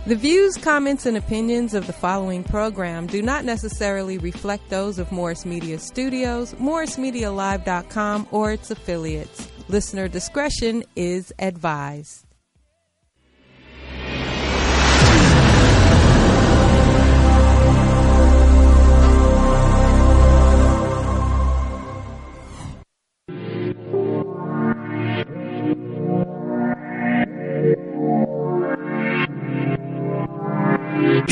The views, comments, and opinions of the following program do not necessarily reflect those of Morris Media Studios, MorrisMediaLive.com, or its affiliates. Listener discretion is advised.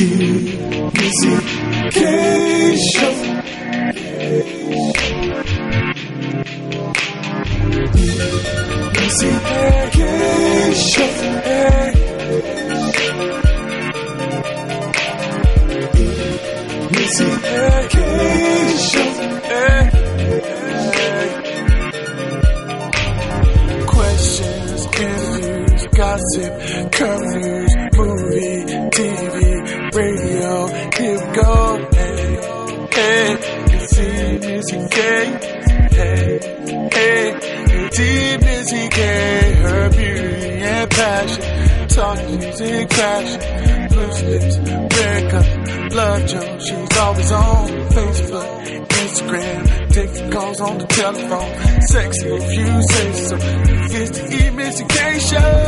Missy K Show. Missy K Show. Missy K Show. Questions, interviews, gossip, current news, movie, TV, radio, here we go, hey, hey, it's Missy K, hey, hey, it's Missy K, her beauty and passion, talk music, fashion, loose lips, red cup, love Joe, she's always on Facebook, Instagram, taking calls on the telephone, sexy if you say so, it's the Missy K Show.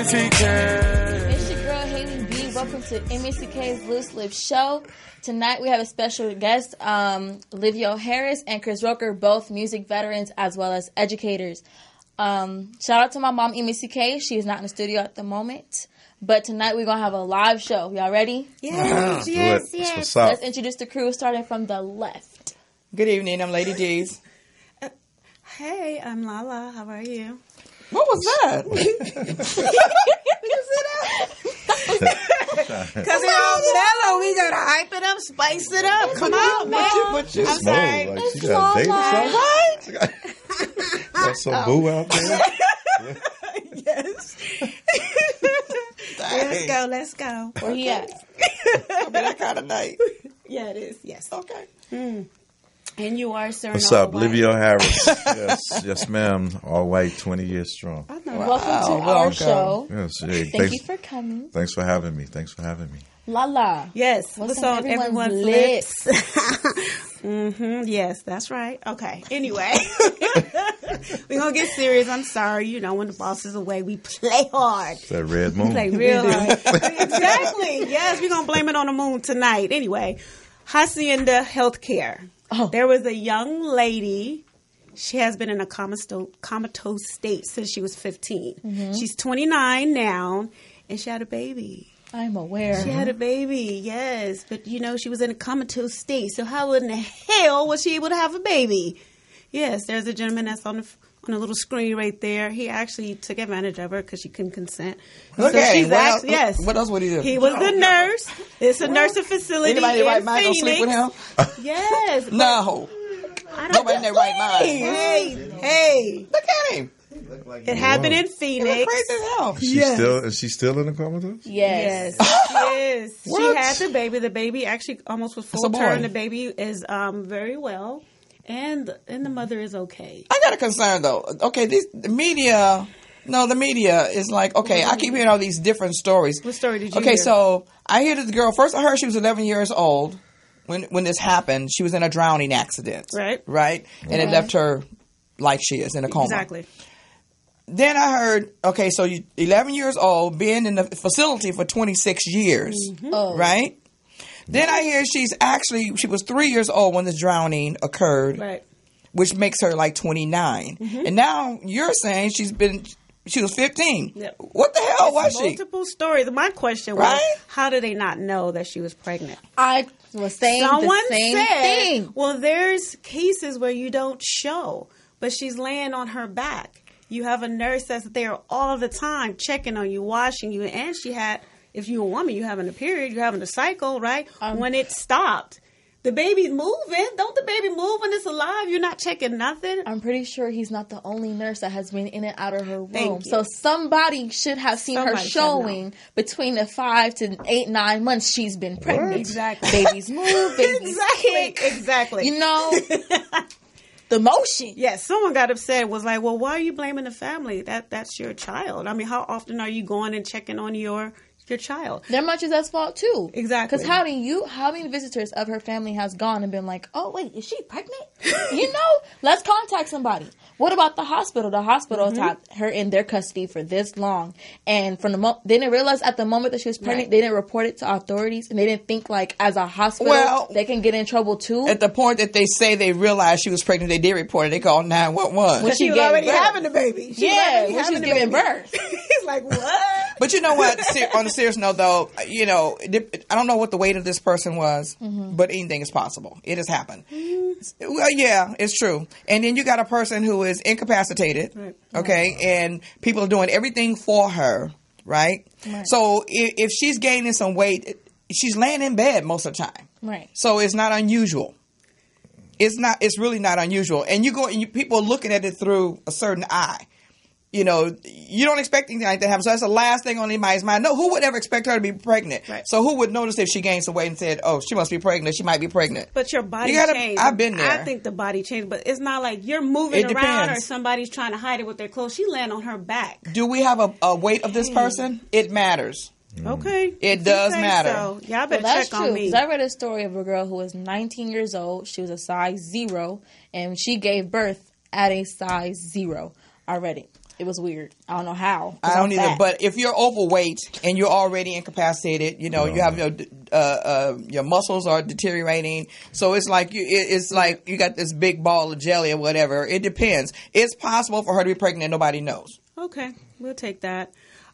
It's your girl Haley B. Welcome to MSCK's Loose Lips Show. Tonight we have a special guest, Livio Harris and Chris Roker, both music veterans as well as educators. Shout out to my mom, MSCK. She is not in the studio at the moment, but tonight we're gonna have a live show. Y'all ready? Yes, yes. What's up? Let's introduce the crew, starting from the left. Good evening, I'm Lady G's. Hey, I'm Lala. How are you? What was that? Because we're all mellow. We got to hype it up, spice it up. Come on, man. But you I'm slow. sorry. Like she got a date or something? Got some boo out there? Yes. Let's go. Where he at? I'll be that kind of night. Yeah, it is. Yes. Okay. And you are, sir. What's up, Livio Harris? Yes, ma'am. All white, 20 years strong. I know. Welcome to our show. Yes, hey, Thank you for coming. Thanks for having me. Lala. Yes. What's on on everyone's lips? Yes, that's right. Okay. Anyway, we're going to get serious. I'm sorry. You know, when the boss is away, we play hard. It's that red moon. We play real hard. Exactly. Yes, we're going to blame it on the moon tonight. Anyway, Hacienda Healthcare. Oh. There was a young lady. She has been in a comatose state since she was 15. Mm-hmm. She's 29 now, and she had a baby. I'm aware. She had a baby, yes. But, you know, she was in a comatose state. So how in the hell was she able to have a baby? Yes, there's a gentleman that's on the little screen right there. He actually took advantage of her because she couldn't consent. What Yes. What else would he do? He was the nurse. It's a nursing facility Anybody in their right mind gonna Phoenix. sleep with him? Yes. No. Nobody in their right mind. Hey. Look at him. It happened in He Phoenix. look crazy as hell. Is she still in the comatose? Yes. Yes. She What? had the baby. The baby actually almost was full It's a boy. term. The baby is very well. And the mother is okay. I got a concern though. Okay, the media is like, okay, I keep hearing all these different stories. What story did you Okay, hear? so I hear that the girl, first I heard she was 11 years old when this happened. She was in a drowning accident. Right. And it left her like she is in a coma. Exactly. Then I heard, okay, so you 11 years old, being in the facility for 26 years, right? Then I hear she was 3 years old when this drowning occurred, Right. which makes her like 29. And now you're saying she was 15. Yep. What the hell was she? Multiple stories. My question was, Right? how did they not know that she was pregnant? I was saying Someone the same said, thing. well, there's cases where you don't show, but she's laying on her back. You have a nurse that's there all the time checking on you, washing you, and she had, if you're a woman, you're having a period, you're having a cycle, right? When it stopped, the baby's moving. Don't the baby move when it's alive? You're not checking nothing. I'm pretty sure he's not the only nurse that has been in and out of her room. Thank you. So somebody should have seen her Somebody should know. showing between the 5 to 8, 9 months she's been pregnant. Exactly. Babies move, babies kick. Exactly. You know? the motion. Yes, someone got upset. Was like, well, why are you blaming the family? That's your child. I mean, how often are you going and checking on your child? They're much as that's fault too. Exactly. Because how many visitors of her family has gone and been like, oh wait, is she pregnant? Let's contact somebody. What about the hospital? The hospital had her in their custody for this long, and from they didn't realize at the moment that she was pregnant, they didn't report it to authorities, and they didn't think like as a hospital they can get in trouble too. At the point that they say they realized she was pregnant, they did report it. They called 911. When she was already having the baby. When she was giving birth. He's like, what? But you know what? On a serious note, though, I don't know what the weight of this person was, but anything is possible. It has happened. Well, yeah, it's true. And then you got a person who is incapacitated, okay, and people are doing everything for her, right? So if she's gaining some weight, she's laying in bed most of the time. Right. So it's not unusual. It's really not unusual. And people are looking at it through a certain eye. You don't expect anything like that to happen. So that's the last thing on anybody's mind. No, who would ever expect her to be pregnant? Right. So who would notice if she gained some weight and said, oh, she must be pregnant. She might be pregnant. But your body changed. I've been there. I think the body changed, but it's not like you're moving around or somebody's trying to hide it with their clothes. She landed on her back. Do we have a weight of this person? It matters. Okay. It does matter. So. Y'all better check on me. Because I read a story of a girl who was 19 years old. She was a size 0, and she gave birth at a size 0. I read it. It was weird. I don't know how. I don't either. But if you're overweight and you're already incapacitated, you have your muscles are deteriorating. So it's like you got this big ball of jelly or whatever. It depends. It's possible for her to be pregnant and nobody knows. Okay, we'll take that.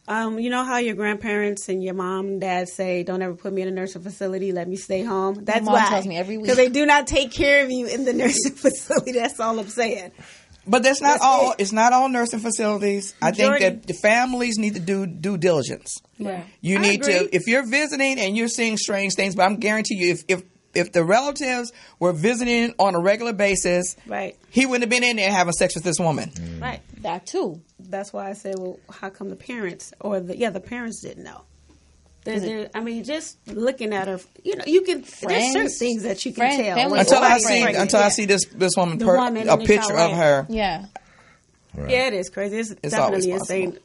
You know how your grandparents and your mom and dad say, "Don't ever put me in a nursing facility. Let me stay home." That's My mom tells me every week because they do not take care of you in the nursing facility. That's all I'm saying. But that's not all. It's not all nursing facilities. Majority. I think that the families need to do due diligence. Yeah. You need to, if you're visiting and you're seeing strange things, but I'm guarantee you, if the relatives were visiting on a regular basis, right, he wouldn't have been in there having sex with this woman. Right. That too. That's why I said, well, how come the parents the parents didn't know? I mean, just looking at her, you can. There's certain things that you can tell. Until I see this woman, a picture of her. Yeah. Right. Yeah, it is crazy. It's definitely insane.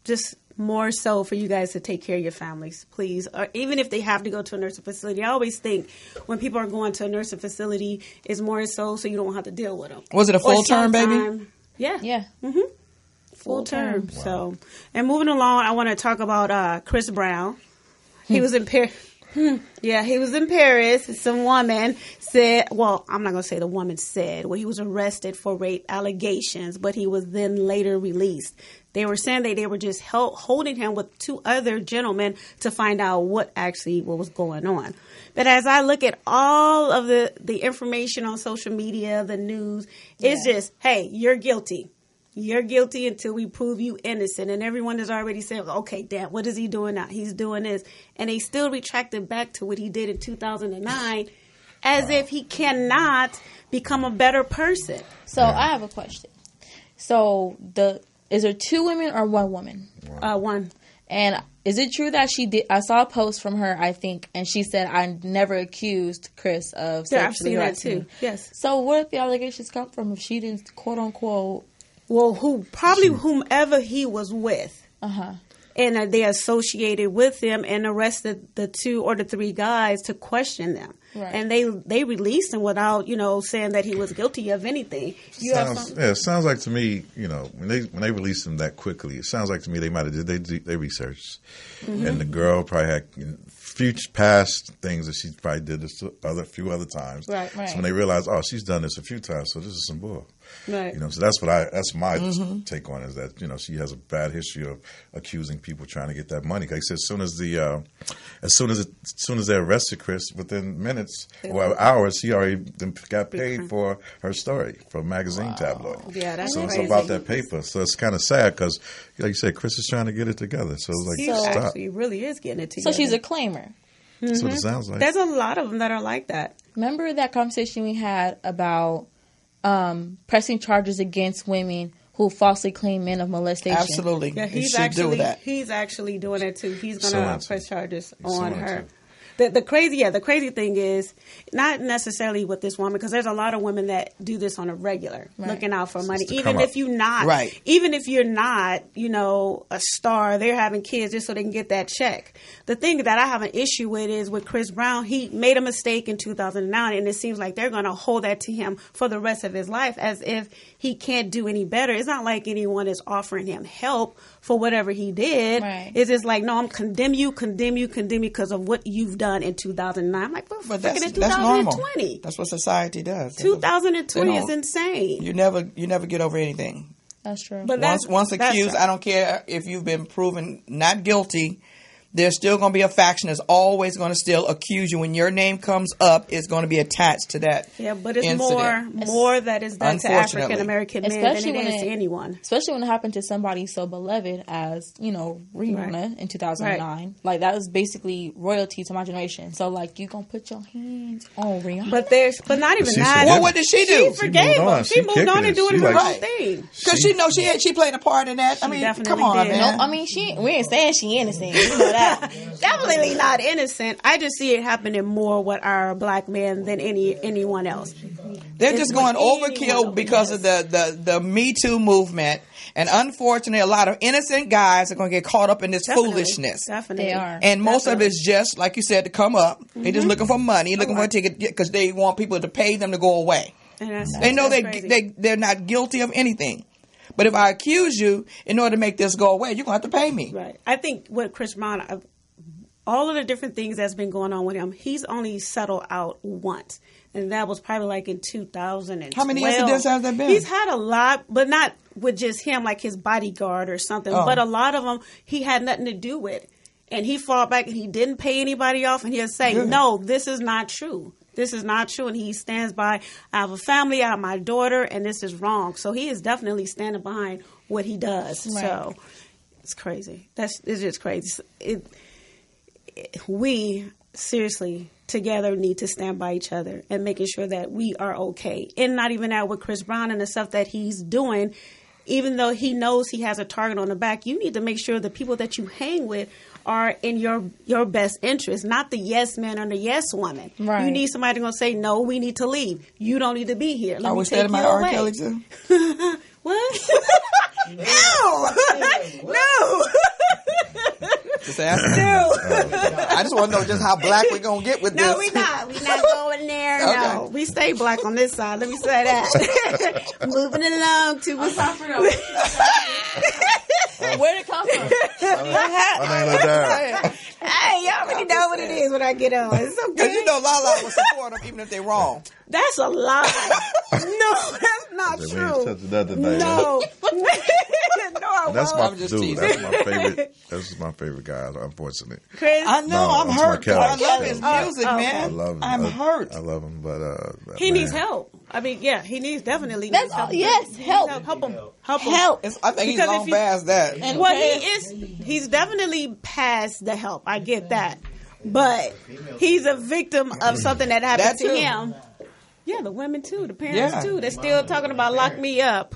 Just more so for you guys to take care of your families, please. Or even if they have to go to a nursing facility, I always think when people are going to a nursing facility, it's more so you don't have to deal with them. Was it a full term, baby? Yeah. Yeah. Mm-hmm. Full term. Wow. So, and moving along, I want to talk about Chris Brown. He was in Paris. Yeah, he was in Paris. Some woman said, well, I'm not going to say the woman said, well, he was arrested for rape allegations, but he was then later released. They were saying they were just holding him with 2 other gentlemen to find out what was going on. But as I look at all of the information on social media, the news, it's just, hey, you're guilty. You're guilty until we prove you innocent. And everyone is already saying, okay, Dad, what is he doing now? He's doing this. And they still retracted back to what he did in 2009 as if he cannot become a better person. So I have a question. So is there 2 women or 1 woman? 1. And is it true that she did? I saw a post from her, I think, and she said, I never accused Chris of sexually harassing me. Yes. So where did the allegations come from if she didn't, quote unquote? Well, whomever he was with. And they associated with him and arrested the 2 or the 3 guys to question them. Right. And they released him without, saying that he was guilty of anything. It sounds like to me, when they released him that quickly, it sounds like to me they might have did they researched. Mm-hmm. And the girl probably had future past things that she probably did this a few other times. Right. So when they realized, oh, she's done this a few times, so this is some bull. Right. So that's my take on it, is that, she has a bad history of accusing people trying to get that money. Like I said, as soon as they arrested Chris, within minutes or hours, he already got paid for her story for a magazine tabloid. Yeah, that's crazy. It's about that paper. So it's kind of sad because, like you said, Chris is trying to get it together. So it's like, stop. Actually really is getting it together. So she's a claimer. That's what it sounds like. There's a lot of them that are like that. Remember that conversation we had about pressing charges against women who falsely claim men of molestation? Absolutely. Yeah, he's actually doing that too. He's going to press charges on her. The crazy thing is not necessarily with this woman, because there's a lot of women that do this on a regular, looking out for money. Even if you're not, a star, they're having kids just so they can get that check. The thing that I have an issue with is with Chris Brown. He made a mistake in 2009, and it seems like they're going to hold that to him for the rest of his life, as if he can't do any better. It's not like anyone is offering him help for whatever he did. Right. It's just like, no, I'm condemn you because of what you've done in 2009. I'm like, but that's 2020. That's normal. That's what society does. 2020 is insane. You never get over anything. That's true. But once accused, I don't care if you've been proven not guilty. There's still going to be a faction that's always going to still accuse you. When your name comes up, it's going to be attached to that. Yeah, but it's incident. more that is done to African American men than it is to anyone. Especially when it happened to somebody so beloved as, Rihanna in 2009. Right. Like, that was basically royalty to my generation. So, like, you going to put your hands on Rihanna. But not even that. Well, what did she do? She forgave him. She moved on and doing her own thing. Because she played a part in that. I mean, come on, man. No, I mean, we ain't saying she innocent. You know that. Definitely not innocent. I just see it happening more with our black men than anyone else. They're just going overkill because of the Me Too movement. And unfortunately, a lot of innocent guys are going to get caught up in this foolishness. Definitely. They are. And most of it is just, like you said, to come up. They're just looking for money, looking for a ticket because they want people to pay them to go away. They know they're not guilty of anything. But if I accuse you, in order to make this go away, you're going to have to pay me. Right. I think with Chris Brown, all of the different things that's been going on with him, he's only settled out once. And that was probably like in 2012. How many incidents has there been? He's had a lot, but not with just him, like his bodyguard or something. Oh. But a lot of them, he had nothing to do with. And he fought back and he didn't pay anybody off. And he'll say, no, this is not true. This is not true. And he stands by, I have a family, I have my daughter, and this is wrong. So he is definitely standing behind what he does. Right. So it's crazy. It's just crazy. We seriously together need to stand by each other and making sure that we are okay. And not even that with Chris Brown and the stuff that he's doing, even though he knows he has a target on the back, you need to make sure the people that you hang with are in your best interest, not the yes man or the yes woman. Right. You need somebody going to say, no, we need to leave. You don't need to be here. Let me take you away. R. Kelly too? What? No. No. I just want to know just how black we're going to get with this. No, we're not. We're not going there. Okay. No. We stay black on this side. Let me say that. Moving along to... Where'd it come from? Hey, y'all already know what it is when I get on. It's okay. Because you know Lala will support them even if they're wrong. That's a lie. No, that's not true. No. That's my dude. That's my favorite guy, unfortunately. Chris? I know, I'm hurt. I love his music, man. I love him. I'm hurt. I love him, but he needs help. I mean, yeah, he definitely needs help. Yes, help. Help him. I think he's long past that. And he's definitely past the help. I get that. But he's a victim of something that happened to him. Yeah, the women too, the parents too. They're still talking about lock me up.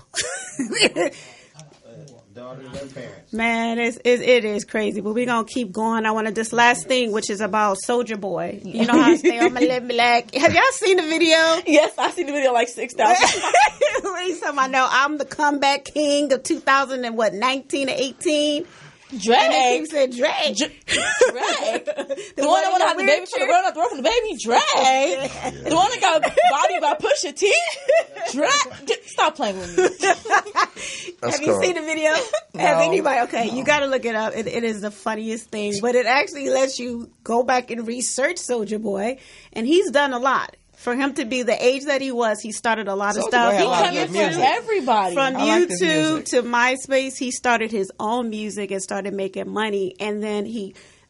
Man, it is crazy, but we're gonna keep going. I wanted this last thing, which is about Soulja Boy. You know how I stay on my lip black. Have y'all seen the video? Yes, I've seen the video like 6,000. What he's talking about? No, I'm the comeback king of 2019 to 18. Drag. And they keep saying drag. Drag. The one that want to have the baby for the girl not throw from the baby. Drag. The one that got body by Pusha T. Drag. Stop playing with me. Have you seen the video? No. Have anybody? Okay, you got to look it up. It is the funniest thing, but it actually lets you go back and research Soulja Boy, and he's done a lot. For him to be the age that he was, he started a lot of stuff. He coming from everybody. From YouTube to MySpace, he started his own music and started making money. And then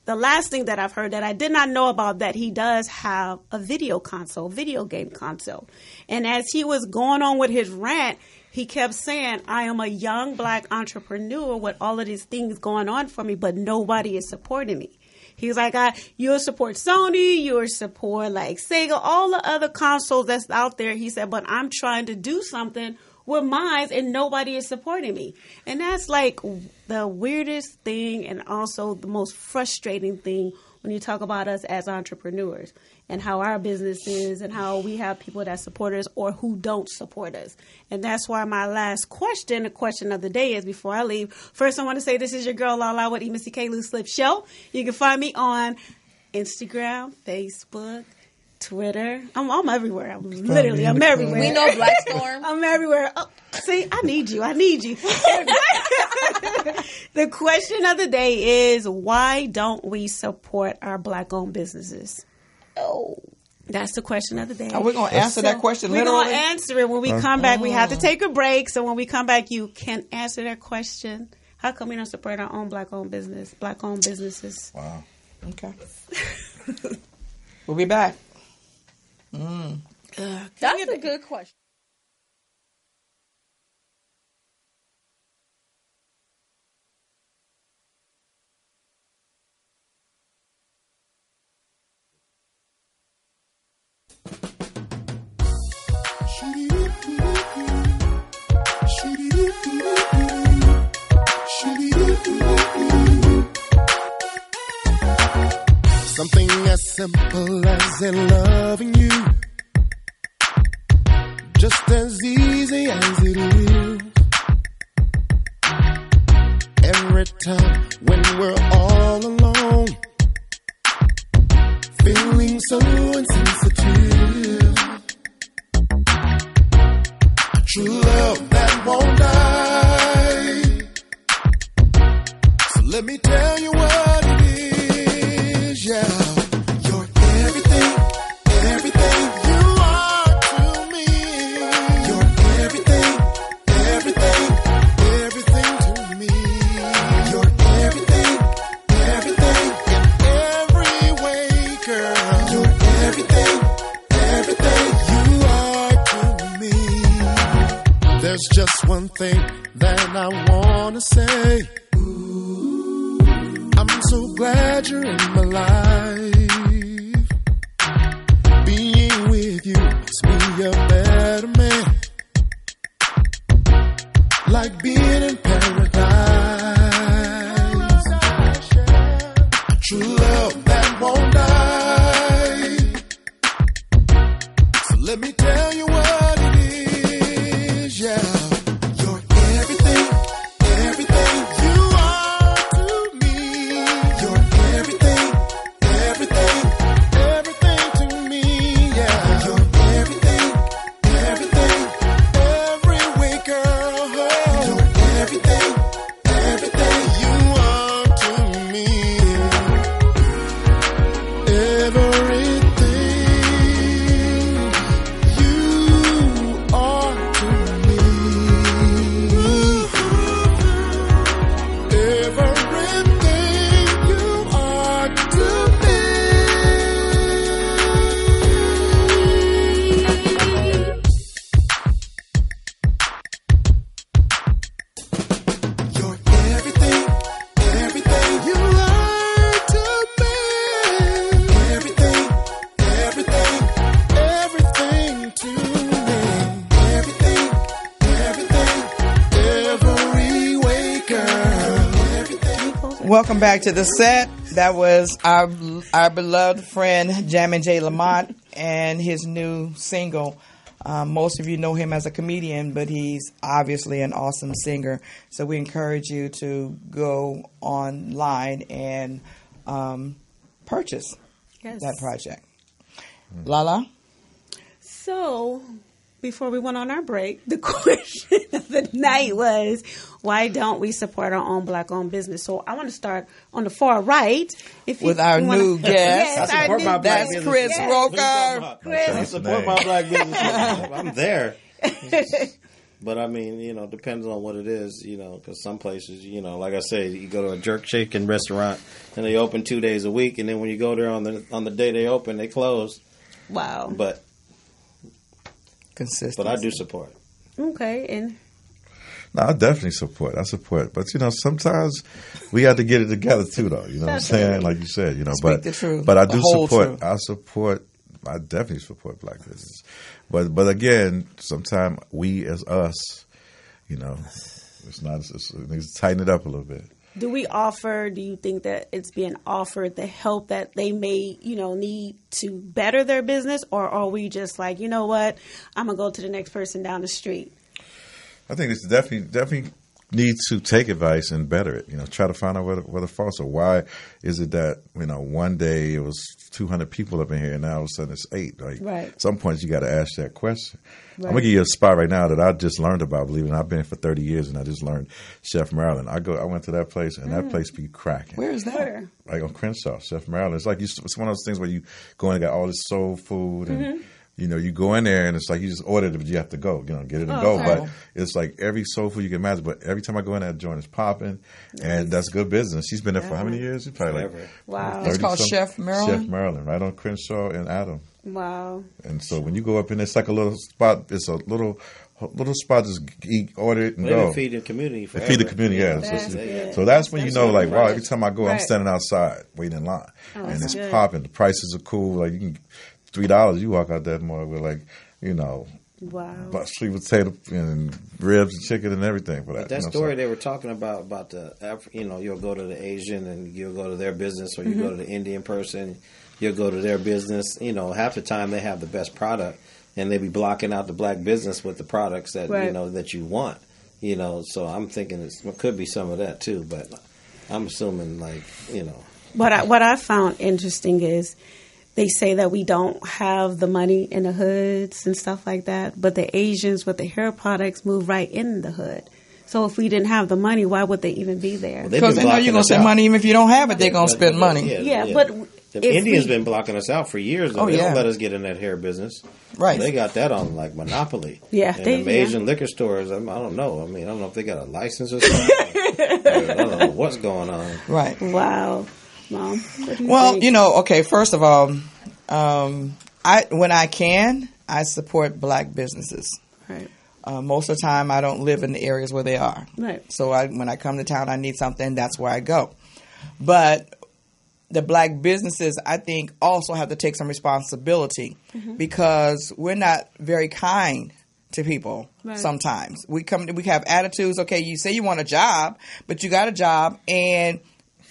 the last thing that I've heard that I did not know about, that he does have a video game console. And as he was going on with his rant, he kept saying, I am a young black entrepreneur with all of these things going on for me, but nobody is supporting me. He was like, you'll support Sony, you'll support like Sega, all the other consoles that's out there. He said, but I'm trying to do something with mine and nobody is supporting me. And that's like the weirdest thing and also the most frustrating thing when you talk about us as entrepreneurs and how our business is and how we have people that support us or who don't support us. And that's why my last question, the question of the day is, before I leave, first I want to say this is your girl Lala with Missy K Loose Lip Show. You can find me on Instagram, Facebook, Twitter. I'm everywhere. I'm everywhere. We know Black Storm. I'm everywhere. Oh, see, I need you. The question of the day is, why don't we support our Black-owned businesses? Oh, that's the question of the day. Are we going to answer that question literally? We're going to answer it when we come back. We have to take a break. So when we come back, you can answer that question. How come we don't support our own Black-owned businesses? Wow. Okay. We'll be back. That's a good question. Something as simple as in loving you, just as easy as it is. Every time when we're all alone, feeling so insensitive. True love that won't die. So let me tell you what it is, yeah. You're everything, everything you are to me. You're everything, everything, everything to me. You're everything, everything in every way, girl. You're everything, everything you are to me. There's just one thing that I wanna say. I'm so glad you're in my life. Being with you makes me a better man. Like being in paradise. True love that won't die. So let me tell you what it is, yeah. You're everything, everything you are to me. You're everything, everything, everything to me, yeah. You're everything, everything, every way, girl. You're everything, everything you are to me. Everything you are to me. Everything you are to me. You're everything, everything you are to me. Everything, everything, everything to me. Everything, everything, every way, girl. Everything. Welcome back to the set. That was our beloved friend Jammin' J. Lamont and his new single. Most of you know him as a comedian, but he's obviously an awesome singer. So we encourage you to go online and purchase that project. Lala? So, before we went on our break, the question of the night was, why don't we support our own Black-owned business? So, I want to start on the far right. If With our new guest. Yes, I our support new my black That's business. Chris Yes. Roker. I support my black business. I'm there. But I mean, depends on what it is, because some places, like I said, you go to a jerk chicken restaurant and they open 2 days a week, and then when you go there on the day they open, they close. Wow. But Consistency. I do support. Okay, and No, I definitely support. I support. But, sometimes we got to get it together, too, though. You know what I'm saying? Like you said, Speak the truth. But I The do whole support. truth. I definitely support black business. But again, sometimes we as us, it's not, it's tighten it up a little bit. Do you think that it's being offered the help that they may, need to better their business? Or are we just like, you know what, I'm going to go to the next person down the street? I think it's definitely need to take advice and better it. Try to find out where the faults are. Why is it that, one day it was 200 people up in here and now all of a sudden it's 8? Like, right. At some point you got to ask that question. Right. I'm going to give you a spot right now that I just learned about, believe it or not. I've been here for 30 years and I just learned Chef Maryland. I went to that place and that place be cracking. Where is that? Like on Crenshaw, Chef Maryland. It's like it's one of those things where you go in and got all this soul food and you go in there and it's like you just ordered it, but you have to go, get it and go. Okay. But it's like every soul food you can imagine. But every time I go in, that joint is popping, and that's good business. She's been there for how many years? She's probably like wow. It's called Chef Maryland. Chef Maryland, right on Crenshaw and Adam. Wow. And so when you go up in, it's like a little spot. It's a little spot. Just eat, order it, and They've go. been feeding the community forever. Feed the community, yeah. So that's when you know, like, wow. Every time I go, I'm standing outside waiting in line, and it's popping. The prices are cool. Like you can $3. You walk out that morning with like. Wow. Sweet potato and ribs and chicken and everything for that. That story they were talking about the, you'll go to the Asian and you'll go to their business, or you go to the Indian person, you'll go to their business. Half the time they have the best product, and they be blocking out the black business with the products that that you want. So I'm thinking it could be some of that too, but I'm assuming What I found interesting is. They say that we don't have the money in the hoods and stuff like that, but the Asians with the hair products move right in the hood. So if we didn't have the money, why would they even be there? Because they know you're going to spend money. Even if you don't have it, they're going to spend money. Yeah, but the Indians been blocking us out for years. Though. They don't let us get in that hair business. Right. They got that on like monopoly. Yeah. And the Asian liquor stores, I don't know. I don't know if they got a license or something. I don't know what's going on. Right. Wow. Mom, well, think? First of all, when I can, I support black businesses. Right. Most of the time, I don't live in the areas where they are. Right. So when I come to town, I need something, that's where I go. But the black businesses, I think, also have to take some responsibility because we're not very kind to people sometimes. We have attitudes. Okay, you say you want a job, but you got a job and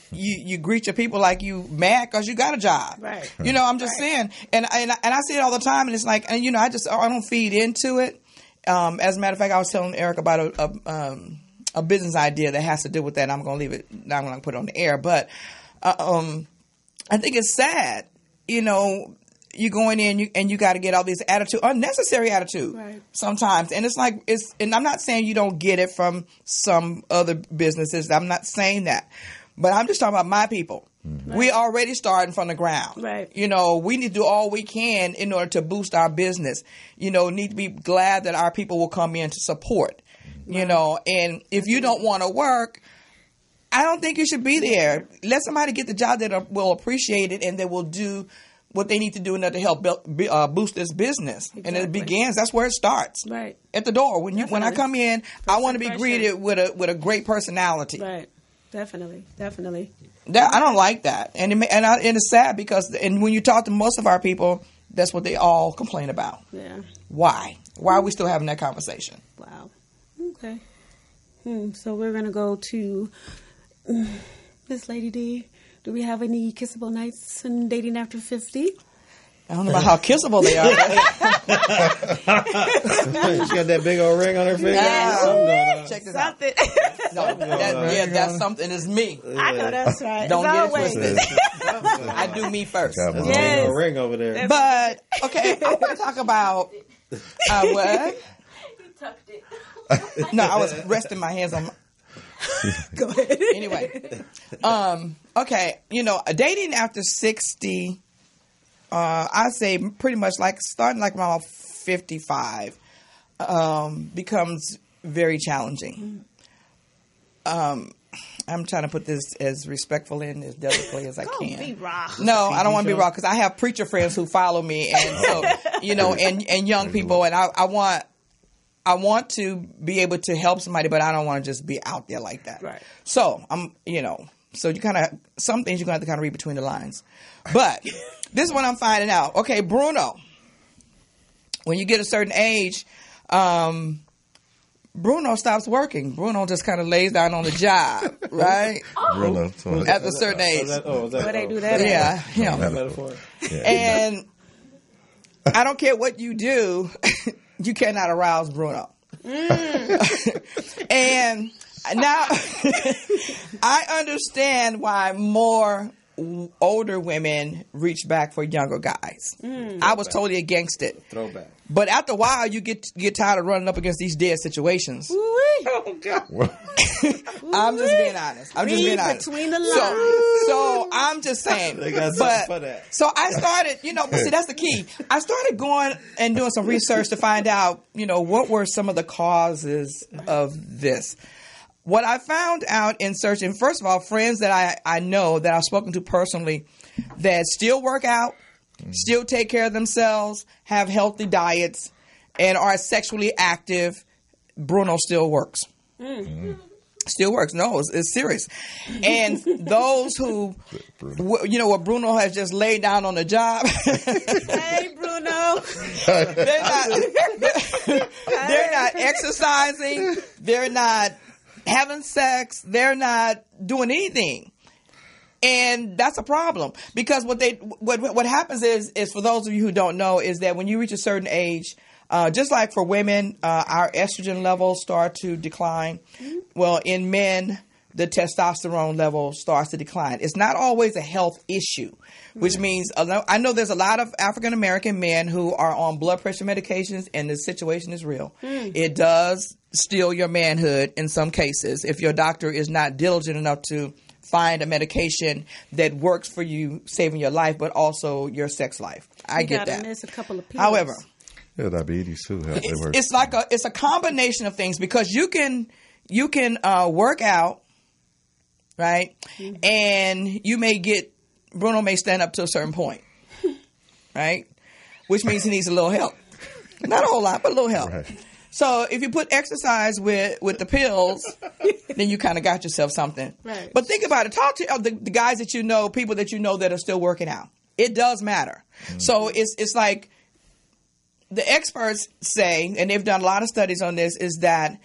you greet your people like you mad because you got a job. Right. I'm just saying, and I see it all the time, and it's like, and I don't feed into it. As a matter of fact, I was telling Eric about a business idea that has to do with that. I'm going to leave it. I'm going to put it on the air, but I think it's sad. You going in and you got to get all these unnecessary attitude sometimes, and it's like and I'm not saying you don't get it from some other businesses. I'm not saying that. But I'm just talking about my people. Mm-hmm. We already starting from the ground. Right. We need to do all we can in order to boost our business. Need to be glad that our people will come in to support. And if you don't want to work, I don't think you should be there. Let somebody get the job that will appreciate it and that will do what they need to do in order to help boost this business. Exactly. And it begins. That's where it starts. Right. At the door. When I come in, I want to be greeted with a great personality. Right. Definitely. I don't like that, and it's sad because when you talk to most of our people, that's what they all complain about. Yeah. Why? Why are we still having that conversation? Wow. Okay. So we're gonna go to Miss Lady D. Do we have any kissable nights and dating after 50? I don't know about how kissable they are. She got that big old ring on her finger. Yeah. Check this out. Something. That something is me. I know that's right. Don't get it twisted. I do me first. Got a ring over there. But okay, I want to talk about what? He tucked it. No, I was resting my hands on. Go ahead. Anyway, okay, dating after 60. I say pretty much starting around 55 becomes very challenging. I'm trying to put this as respectful and as delicately as I can. Be raw. No, I don't want to be raw because I have preacher friends who follow me, and so and young people, and I want to be able to help somebody, but I don't want to just be out there like that. Right. So so you kind of some things you're gonna have to kind of read between the lines, but. This is what I'm finding out. Okay, Bruno, when you get a certain age, Bruno stops working. Bruno just kind of lays down on the job, right? Bruno. At a certain age. Where they do that? Yeah, him. And I don't care what you do, you cannot arouse Bruno. And now I understand why more older women reach back for younger guys. I was totally against it. Throwback. But after a while, you get tired of running up against these dead situations. Oh, God. I'm just being honest. Between the lines. So I'm just saying. They got something for that. So I started, but see, that's the key. I started going and doing some research to find out, what were some of the causes of this. What I found out in searching, first of all, friends that I know that I've spoken to personally that still work out, still take care of themselves, have healthy diets, and are sexually active, Bruno still works. Still works. No, it's serious. And those who, what Bruno has just laid down on the job. Hey, Bruno. They're not exercising. They're not having sex. They're not doing anything. And that's a problem because what happens is for those of you who don't know is that when you reach a certain age, just like for women, our estrogen levels start to decline. Well, in men, the testosterone level starts to decline. It's not always a health issue, which means I know there's a lot of African American men who are on blood pressure medications, and the situation is real. It does steal your manhood in some cases if your doctor is not diligent enough to find a medication that works for you, saving your life, but also your sex life. I get that. Miss a couple of pills. However, diabetes too. It's a combination of things because you can work out, right? And Bruno may stand up to a certain point, right? Which means he needs a little help. Not a whole lot, but a little help. Right. So if you put exercise with the pills, then you kind of got yourself something. Right. But think about it. Talk to the guys that you know, people that you know that are still working out. It does matter. So it's like the experts say, and they've done a lot of studies on this, is that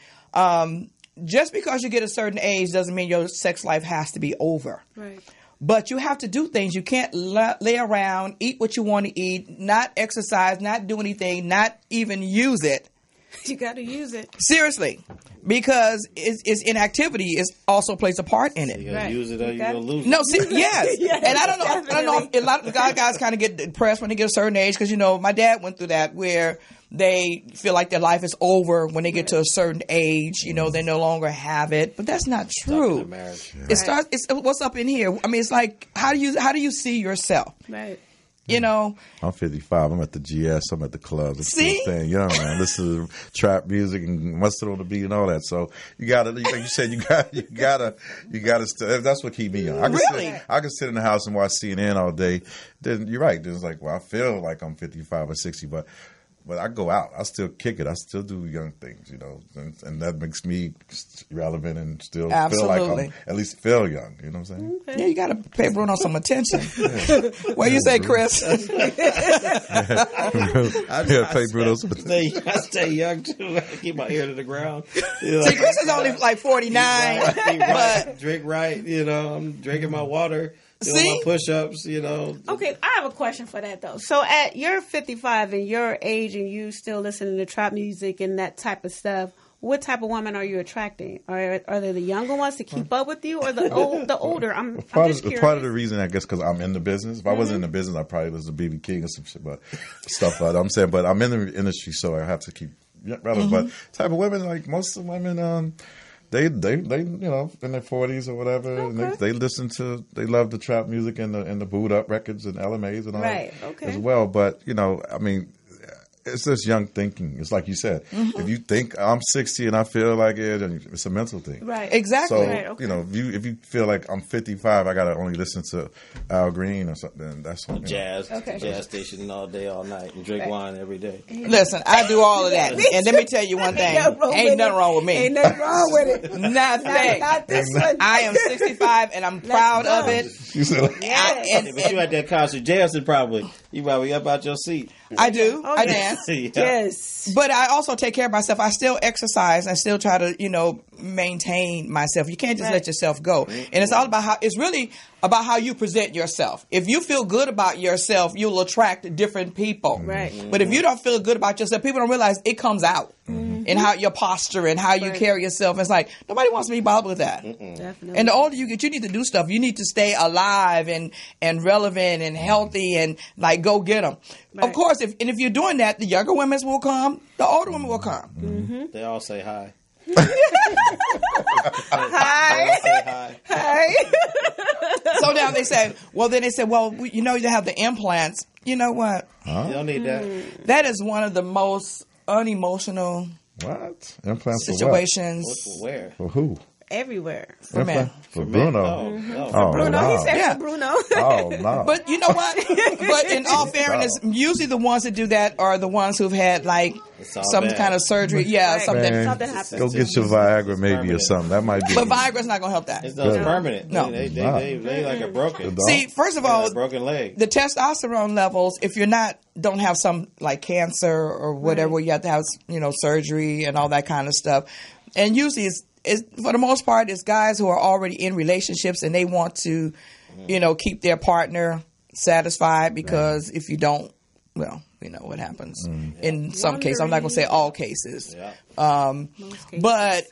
just because you get a certain age doesn't mean your sex life has to be over. Right. But you have to do things. You can't lay around, eat what you want to eat, not exercise, not do anything, not even use it. You got to use it. Seriously. Because it's inactivity also plays a part in it. You got to use it or you're going to lose it. No, see, yes. And I don't know if a lot of guys kind of get depressed when they get a certain age because, my dad went through that where they feel like their life is over when they get to a certain age. They no longer have it. But that's not true. Marriage. It starts. It's what's up in here. I mean, it's like how do you see yourself? Right. I'm 55. I'm at the GS. I'm at the clubs. I'm still staying young, man. Listen to trap music and mustard on the beat and all that. So you gotta, like you said, you gotta. That's what keep me young. I can sit in the house and watch CNN all day. Then you're right. There's like, I feel like I'm 55 or 60, but I go out. I still kick it. I still do young things, and that makes me relevant and still feel like I'm at least feel young. You know what I'm saying? Okay. Yeah, you got to pay Bruno some attention. What do you say, Chris? I pay Bruno some attention. I stay young too. I keep my ear to the ground. See, Chris is only like 49. Right, drink right. I'm drinking my water. Doing my push-ups, Okay, I have a question for that, though. So at your 55 and your age and you still listening to trap music and that type of stuff, what type of woman are you attracting? Are they the younger ones to keep up with you or the older? I'm just curious. Part of the reason, I guess, because I'm in the business. If I wasn't in the business, I probably was a BB King or some shit, but stuff like that. I'm saying, but I'm in the industry, so I have to keep relevant. But type of women, like most of the women, They in their 40s or whatever, and they love the trap music and the boot up records and LMAs and all that as well. But it's just young thinking. It's like you said. If you think I'm 60 and I feel like it, and it's a mental thing. Right. Exactly. So, if you feel like I'm 55, I got to only listen to Al Green or something. That's what jazz station all day, all night, and drink wine every day. Listen, I do all of that. And let me tell you one thing. Ain't nothing wrong with me. Ain't nothing wrong with it. Nothing. Not this one. I am 65 and I'm proud of it. But you at that concert, Jason probably You might be up out your seat. I do. Oh, I yes. dance. Yes. But I also take care of myself. I still exercise and still try to, maintain myself. You can't just let yourself go. And it's all about it's really about how you present yourself. If you feel good about yourself, you'll attract different people. Right. But if you don't feel good about yourself, people don't realize it comes out in how your posture and how you carry yourself. It's like, nobody wants to be bothered with that. Definitely. And the older you get, you need to do stuff. You need to stay alive and relevant and healthy and like go get them. Right. Of course, if you're doing that, the younger women will come, the older women will come. They all say hi. Hi. Hi. So now they say, well, you have the implants. You know what? You don't need that. That is one of the most unemotional What? Implants situations. Where? For who? Everywhere. For men. For Bruno. Oh, Bruno, no. he said Yeah. for Bruno. Oh, no. But you know what? But in all fairness, usually the ones that do that are the ones who've had like all some bad. kind of surgery. Yeah, Right. something. Man, Something happens. go get your Viagra maybe or permanent. something. That might be. But Viagra's not going to help that. It's not permanent. No. They like a broken. See, first of all, a broken leg. the testosterone levels, if you're don't have some like cancer or whatever, where you have to have, surgery and all that kind of stuff. And usually it's for the most part, it's guys who are already in relationships and they want to, keep their partner satisfied because if you don't, well, you know what happens in some cases. I'm not going to say all cases. Yeah. Most cases. But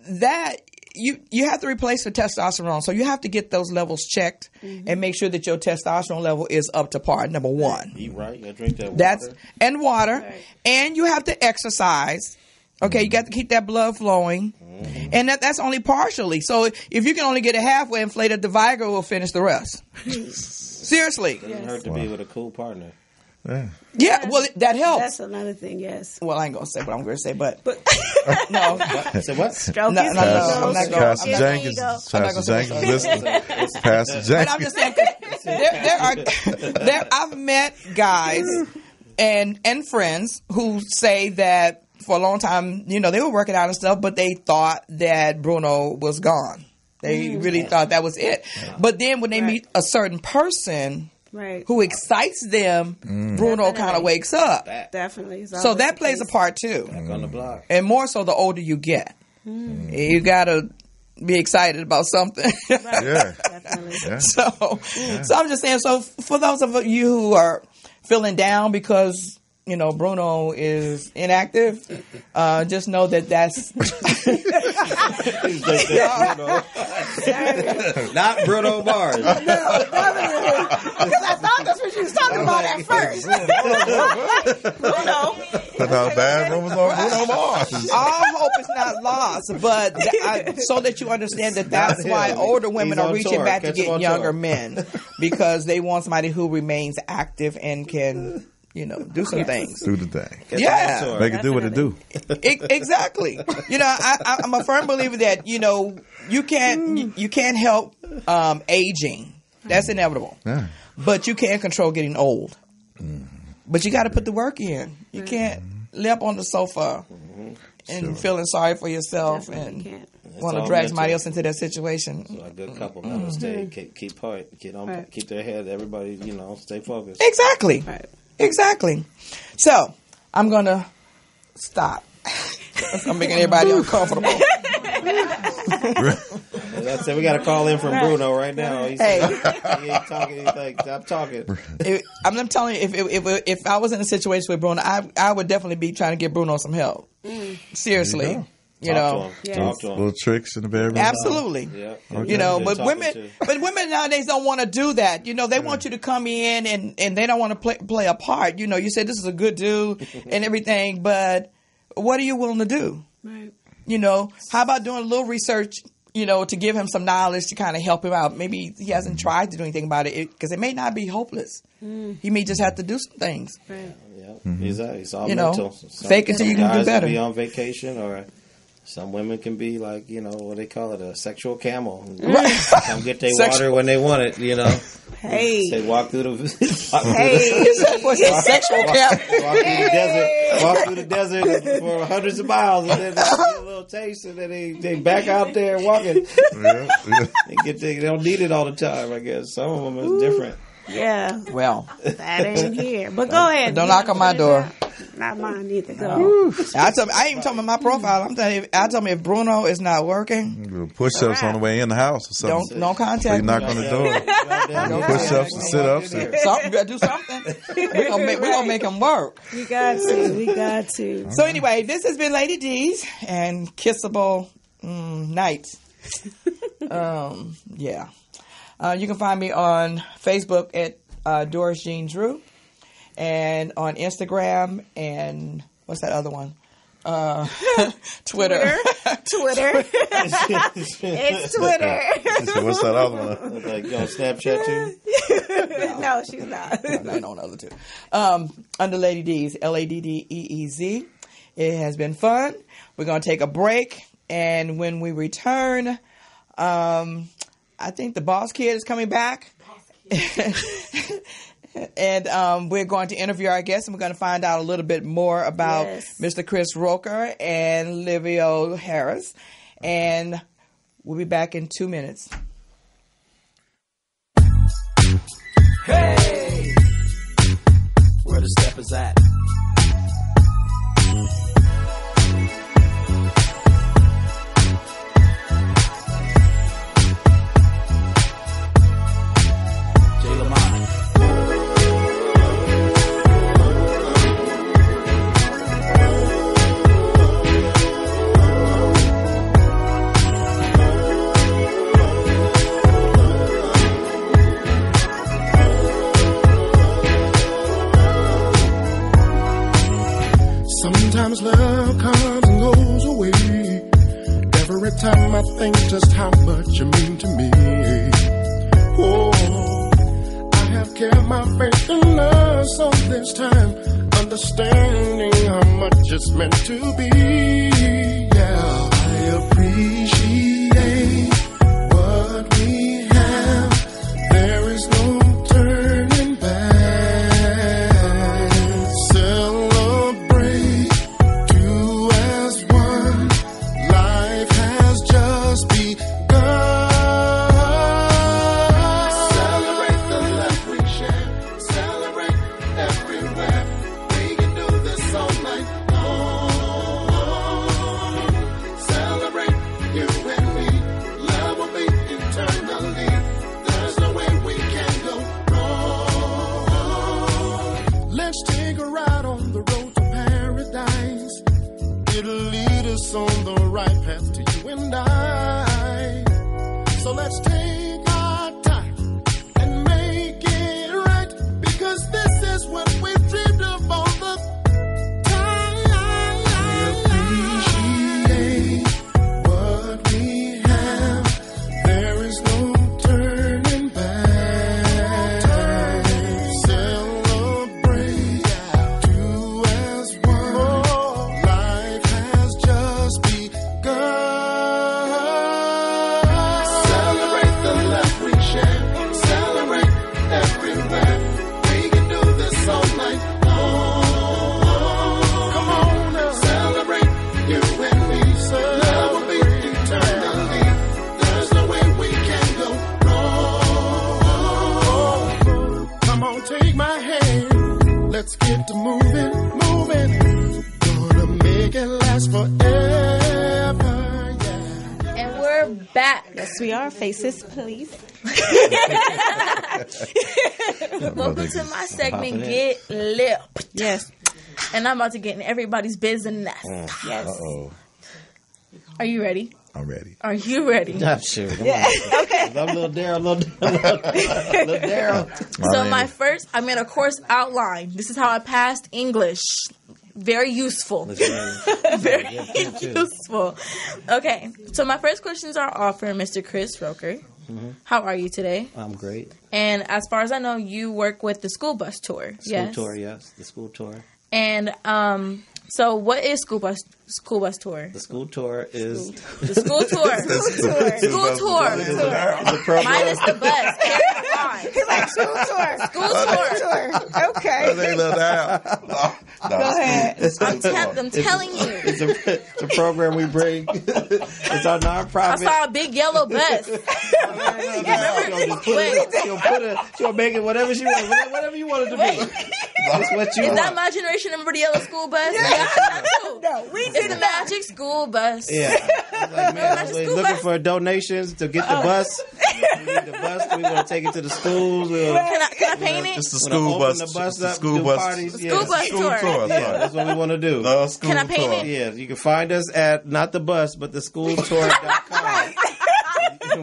that you have to replace the testosterone. So you have to get those levels checked and make sure that your testosterone level is up to par, number one. Eat right. You gotta drink that water. That's and water. Right. And you have to exercise. Okay, you got to keep that blood flowing. And that's only partially. So if you can only get it halfway inflated, the Viagra will finish the rest. Seriously. Doesn't hurt to be with a cool partner. Yeah. Yeah, well, that helps. That's another thing, yes. Well, I ain't going to say what I'm going to say, but no. Say what? Stroke No, his no, no, ego. I'm not gonna- Pastor I'm not- Jenkins. There you Pastor I'm not Jenkins. Listen. Pastor But I'm Jenkins. just saying, I've met guys and friends who say that for a long time, they were working out and stuff, but they thought that Bruno was gone. They really thought that was it. But then when they meet a certain person Right. who excites them, Bruno kind of wakes up. Definitely. It's So always that the plays a case. part too. Back on the block. And more so the older you get. You got to be excited about something. Yeah. Definitely. Yeah. So I'm just saying, so for those of you who are feeling down because, Bruno is inactive, just know that's... Not Bruno Mars. Because I thought that's what you was talking about at first. Bruno. That's how bad rumors on Bruno Mars. All hope is not lost, but so that you understand that's why older women He's are on reaching tour. back to Catch him get on younger tour. men because they want somebody who remains active and can, do some things. Do the thing. Yeah. Tour. Make it do what it do. Exactly. I'm a firm believer that you can't help aging. That's inevitable. Yeah. But you can control getting old. But you got to put the work in. You can't lay up on the sofa and feeling sorry for yourself Definitely and can't. want to all drag mental. somebody else into that situation. So a good couple gotta stay, keep point, Right. keep their head. Everybody, stay focused. Exactly. Right. Exactly. So I'm gonna stop. I'm making everybody uncomfortable. That's it. We got to call in from Bruno right now. He Hey. he ain't talking. He's like, stop talking. I'm telling you, if I was in a situation with Bruno, I would definitely be trying to get Bruno some help. Seriously. Talk to him. Yes. Talk to him. Little tricks in the bedroom. Absolutely. Yeah. But Talking women, to- but women nowadays don't want to do that. They want you to come in and they don't want to play a part. You said this is a good dude and everything, but what are you willing to do? Right. How about doing a little research, to give him some knowledge to kind of help him out? Maybe he hasn't tried to do anything about it because it may not be hopeless. He may just have to do some things. Right. Yeah. He's all You know, mental. fake it till you can do guys better. Be on vacation, or some women can be like, what they call it, a sexual camel. Come get their water when they want it. Hey. Say walk through the What's a sexual cap? walk through the desert for hundreds of miles, and then they get a little taste, and then they back out there walking. Yeah. They don't need it all the time. I guess some of them is different. Yeah. Well, That ain't here. But go ahead. don't knock on my door. Not mine either. Go. I ain't even talking about my profile. I'm telling you, I told me if Bruno is not working, Push-ups on the way in the house or something. don't contact So you me. knock on the door. Push-ups and sit-ups. Something, better do something. We're gonna make him work. We got to. We got to. So anyway, this has been Lady D's and Kissable Nights. Yeah. You can find me on Facebook at Doris Jean Drew, and on Instagram and what's that other one? Twitter. Twitter. It's Twitter. So what's that other one? Like, you on Snapchat too? No, she's not. I know another two. Under Lady D's, LADDEEZ. It has been fun. We're going to take a break, and when we return, I think the Boss Kid is coming back. And we're going to interview our guests, and we're going to find out a little bit more about Mr. Chris Roker and Livio Harris. And we'll be back in 2 minutes. Hey, where the steppers at? Sometimes love comes and goes away. Every time I think just how much you mean to me. Oh, I have kept my faith in love so this time, understanding how much it's meant to be. Yeah, I appreciate what we have. There is no turning back. On the right path to you and I. So let's take our time and make it right, because this is what we've dreamed of all the time. We appreciate what we have. There is no turning back. Celebrate two as one. Life has just begun. Celebrate the love we share. Celebrate everywhere. We can do this all night long. Come on now. Celebrate you and me. Love will be eternally. There's no way we can go wrong. Come on, take my hand. Let's get to moving, moving. Gonna make it last forever. Yeah. And we're back. Yes, we are. Faces, please. Welcome to my segment, Get Lip. Yes. And I'm about to get in everybody's business. Yes. Uh-oh. Are you ready? I'm ready. Are you ready? Not sure. Yeah. Okay. I'm little Daryl, little Daryl. So my first, I made a course outline. This is how I passed English. Very useful. Very useful. Okay. So my first questions are all for Mr. Chris Roker. Mm-hmm. How are you today? I'm great. And as far as I know, you work with the school bus tour. School tour, yes. The school tour. And so what is school bus tour? The school tour is The school tour. School tour. the program. Minus the bus. He's like, school tour. School tour. Okay. They look down. Go ahead. I'm telling you. It's a program we bring. It's our I nonprofit. saw a big yellow bus. She'll make it whatever she wants, whatever you want it to be. That's what you Is want. that my generation? Remember the yellow school bus? Yeah. No, we It's the magic school bus. Yeah. Like, man, I was looking for donations to get the bus. We need the bus. We want to take it to the schools. Can I paint it? It's the We're gonna school bus. open the bus It's the up, school do bus. parties. School bus School tour. tour. Yeah, that's what we want to do. The school Can I paint tour. it? Yeah, you can find us at not the bus, but the schooltour.com.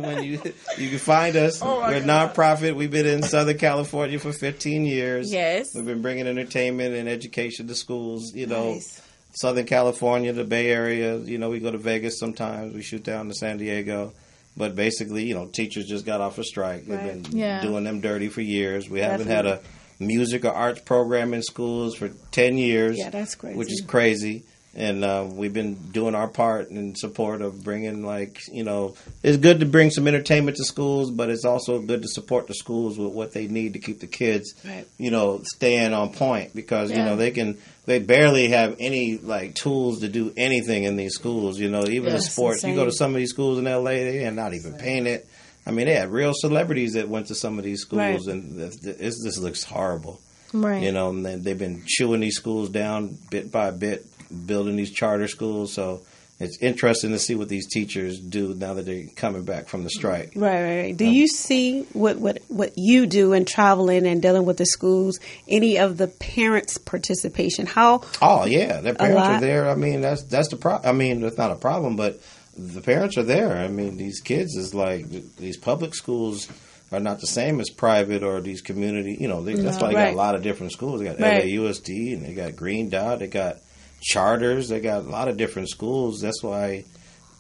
When you can find us. We're a nonprofit. We've been in Southern California for 15 years. Yes. We've been bringing entertainment and education to schools. You know, Nice. Southern California, the Bay Area. You know, we go to Vegas sometimes. We shoot down to San Diego. But basically, you know, teachers just got off a strike. They've been doing them dirty for years. We haven't had a music or arts program in schools for 10 years. Yeah, that's crazy. Which is crazy. And we've been doing our part in support of bringing, like, you know, it's good to bring some entertainment to schools, but it's also good to support the schools with what they need to keep the kids, you know, staying on point because, you know, they barely have any, like, tools to do anything in these schools, you know, even in sports. You go to some of these schools in L.A., they are not even paying it. I mean, they had real celebrities that went to some of these schools, and this looks horrible. Right. You know, and they've been chewing these schools down bit by bit, building these charter schools. So it's interesting to see what these teachers do now that they're coming back from the strike. Right. Do you see what you do in traveling and dealing with the schools? Any of the parents' participation? How? Oh yeah, their parents are there. I mean, that's the problem. I mean, it's not a problem, but the parents are there. I mean, these kids is like these public schools are not the same as private or these community. You know, that's why they got a lot of different schools. They got LAUSD and they got Green Dot. They got charters. They got a lot of different schools. That's why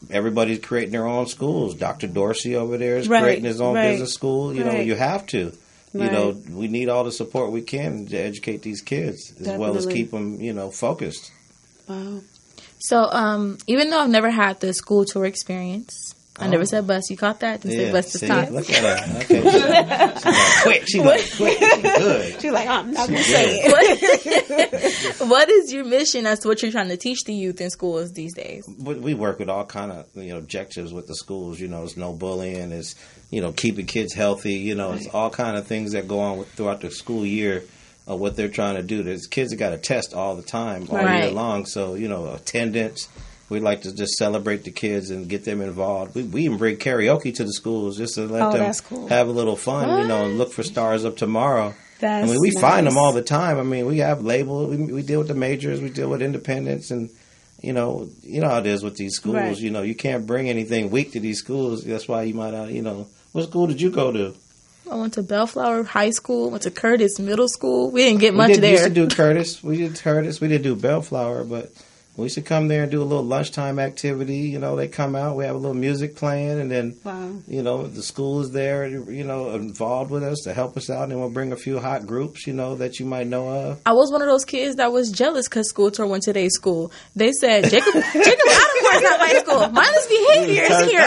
everybody's creating their own schools. Dr. Dorsey over there is creating his own business school. You know, you have to. You know, we need all the support we can to educate these kids as well as keep them, you know, focused. Wow. So, even though I've never had the school tour experience, I never said bus. You caught that? Didn't say bus this time. Look at her. Okay. She's like, quick. She's good. She's like, I'm not going to say it. What is your mission as to what you're trying to teach the youth in schools these days? We work with all kind of, you know, objectives with the schools. You know, it's no bullying. It's, you know, keeping kids healthy. You know, it's all kind of things that go on throughout the school year of what they're trying to do. There's kids that got to test all the time, all year long. So, you know, attendance. We like to just celebrate the kids and get them involved. We even bring karaoke to the schools just to let them have a little fun, you know, and look for stars of tomorrow. I mean, we find them all the time. I mean, we have labels. We deal with the majors. We deal with independents. And, you know how it is with these schools. Right. You know, you can't bring anything weak to these schools. That's why you might not, you know. What school did you go to? I went to Bellflower High School. Went to Curtis Middle School. We didn't get much there. We used to do Curtis. We did Curtis. We didn't do Bellflower, but we used to come there and do a little lunchtime activity. You know, they come out, we have a little music playing, and then, you know, the school is there, you know, involved with us to help us out, and we'll bring a few hot groups, you know, that you might know of. I was one of those kids that was jealous because school tour went to their school. They said, Jacob Lattimore is not my school. Mindless behavior is here.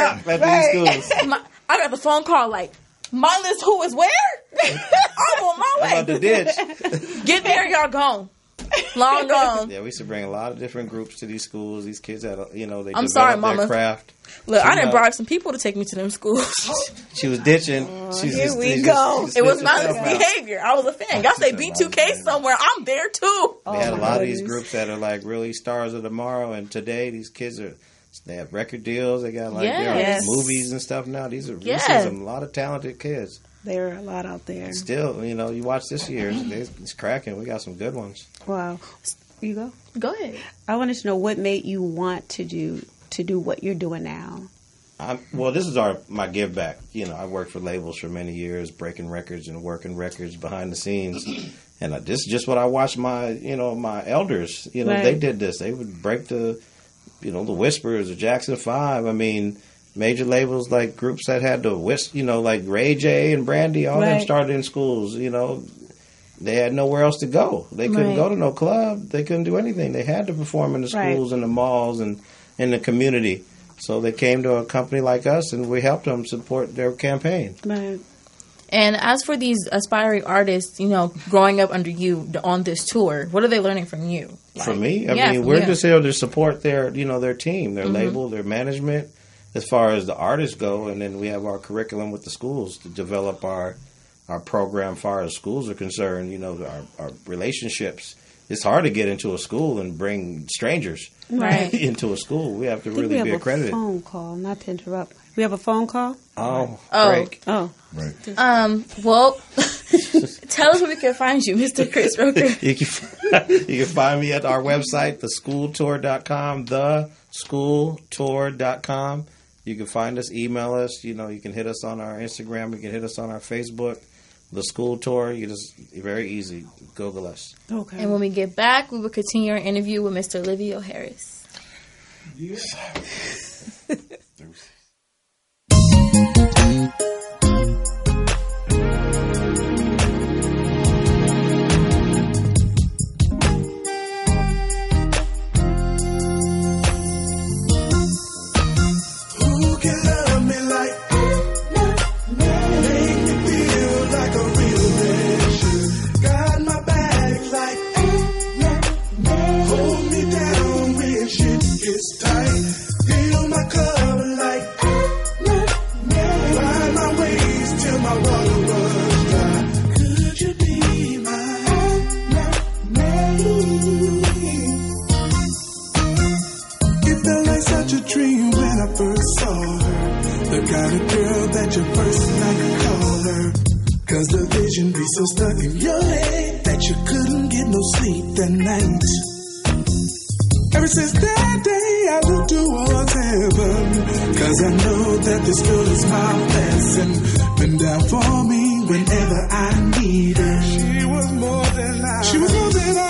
I got the phone call like, mindless who is where? I'm on my way. I'm about to ditch. Get there, y'all gone. Long gone. Yeah, we used to bring a lot of different groups to these schools. These kids had, you know, they developed their craft. Look, I done brought some people to take me to them schools. She was ditching. Here we go. It was mindless behavior. I was a fan. Y'all say B2K somewhere. I'm there too. They had a lot of these groups that are like really stars of tomorrow. And today, these kids they have record deals. They got like movies and stuff now. These are a lot of talented kids. There are a lot out there. Still, you know, you watch this year, it's cracking. We got some good ones. Wow. You go? Go ahead. I wanted to know what made you want to do what you're doing now. Well, this is my give back. You know, I worked for labels for many years, breaking records and working records behind the scenes. And this is just what I watched my elders, you know, they did this. They would break the Whispers, the Jackson 5. I mean, major labels like groups that had like Ray J and Brandy, all them started in schools, you know. They had nowhere else to go. They couldn't go to no club. They couldn't do anything. They had to perform in the schools and the malls and in the community. So they came to a company like us and we helped them support their campaign. Right. And as for these aspiring artists, you know, growing up under you on this tour, what are they learning from you? From me? I mean, we're just here to support their team, their label, their management, as far as the artists go. And then we have our curriculum with the schools to develop our program as far as schools are concerned, you know, our relationships. It's hard to get into a school and bring strangers into a school. We have to really be accredited. We have a phone call, not to interrupt. We have a phone call? Break. Oh. Right. Well, tell us where we can find you, Mr. Chris Roker. You can find me at our website, theschooltour.com, theschooltour.com. You can find us, email us. You know, you can hit us on our Instagram. You can hit us on our Facebook. The School Tour. Very easy. Google us. Okay. And when we get back, we will continue our interview with Mr. Livio Harris. Yes. So stuck in your head that you couldn't get no sleep that night. Ever since that day I look towards heaven, 'cause I know that this girl is my blessing. Been down for me whenever I need her. She was more than I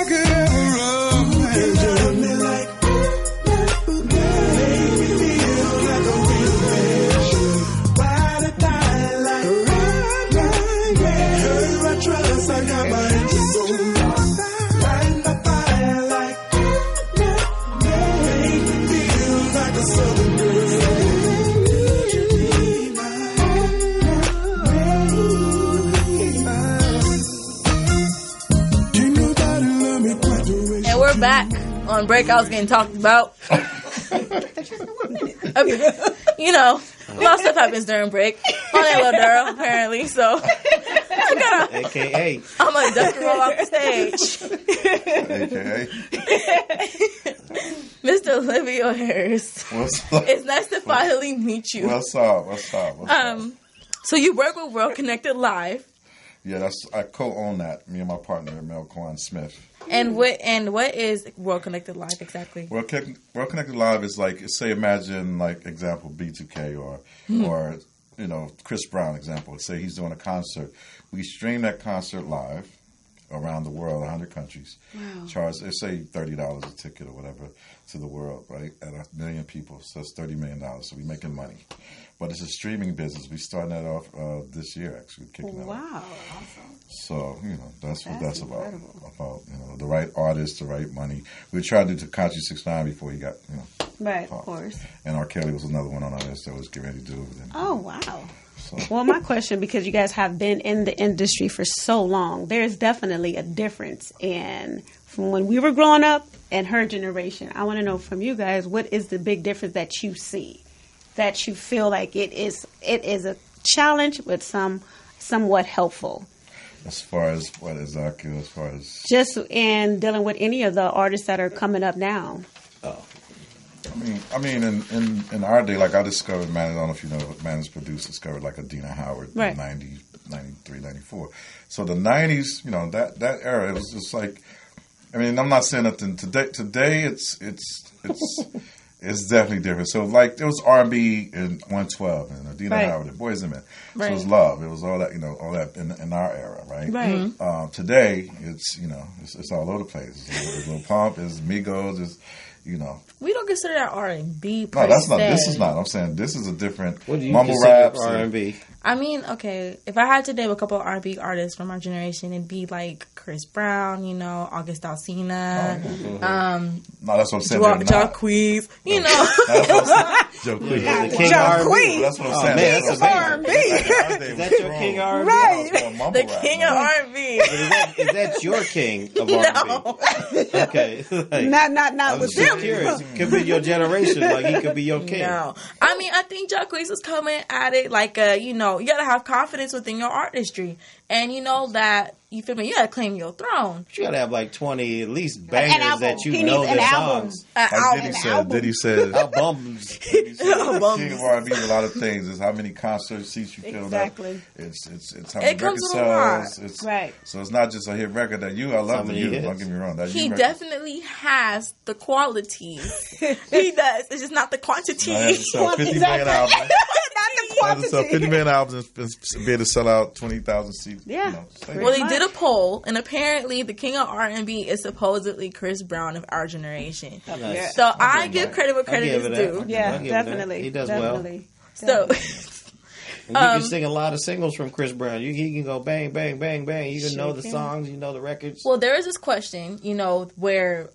could ever run. And love me like make me feel like a real man. Ride or die like trust, I got my angels on. Light my fire like make me feel like a southern girl. Could you be mine? Can't nobody love me quite the way. And we're back on Breakouts getting talked about. Okay. You know, a lot of stuff happens during break. On that little girl, apparently, so. AKA. I'm going to dust and roll off the stage. AKA. Mr. Livio Harris. What's up? It's nice to finally meet you. What's up? So you work with World Connected Live. Yeah, I co-own that. Me and my partner, Mel Kwan Smith. And what is World Connected Live exactly? World Connected Live is like, say, imagine like example B2K or you know, Chris Brown example. Say he's doing a concert. We stream that concert live around the world, 100 countries. Wow. Charge, let's say $30 a ticket or whatever to the world, right? At 1 million people, so that's $30 million. So we're making money. But it's a streaming business. We're starting that off this year, actually. Kicking that off. Wow. Awesome. So, you know, that's what that's incredible. about, you know, the right artist, the right money. We tried to do Tekashi 6ix9ine before he got, you know. Right, of course. And R. Kelly was another one on our list that was getting ready to do. Oh, wow. Well, my question, because you guys have been in the industry for so long, there's definitely a difference from when we were growing up and her generation. I want to know from you guys, what is the big difference that you see, that you feel like it is a challenge but somewhat helpful? As far as what exactly? As far as just in dealing with any of the artists that are coming up now. Oh. I mean, in our day, like I discovered, I don't know if you know, Man's Produced discovered like Adina Howard in 90, 93, 94. So the 90s, you know, that era, it was just like, I mean, I'm not saying nothing today. It's definitely different. So like there was R&B in 112 and Adina Howard and Boys and Men. So it was love. It was all that, you know, all that in our era, right? Right. Today it's, you know, it's all over the place. It's Lil Pump, it's Migos, it's, We don't consider that R&B. No, that's not. This is not. I'm saying this is a different What do you mumble consider rap R&B? I mean, okay, if I had to name a couple of R&B artists from our generation, it'd be like Chris Brown, August Alsina, No, that's what I'm saying. Jacquees, The King R&B. That's what I'm saying. Man, that's R&B. Is that your King of R&B? Right. the king of R&B. Is that your king of R&B? Okay. Not with Just them. curious. Could be your generation. Like, he could be your king. No. I mean, I think Jacquees is coming at it like you got to have confidence within your artistry. And that, you feel me, you got to claim your throne. You got to have like 20 at least bangers that you He know needs an their album. songs. Diddy said, Albums. King of R&B is a lot of things. It's how many concert seats you filled Exactly. up. It's how many It record comes with a lot. sales. Right. So it's not just a hit record that I love many you. hits. Don't get me wrong. That He you record. definitely has the qualities. He does. It's just not the quantity. Now, he has to sell 50 million albums. Not the He has to sell 50 quantity. million albums and be able to sell out 20,000 seats. Yeah. Well, they did a poll, and apparently the king of R&B is supposedly Chris Brown of our generation. Nice. So I give credit where I credit give is it due. that. Yeah, I'll give it that. definitely. He does definitely. So, And you can sing a lot of singles from Chris Brown. He can go bang, bang, bang, bang. You can know the songs, you know the records. well, there is this question, where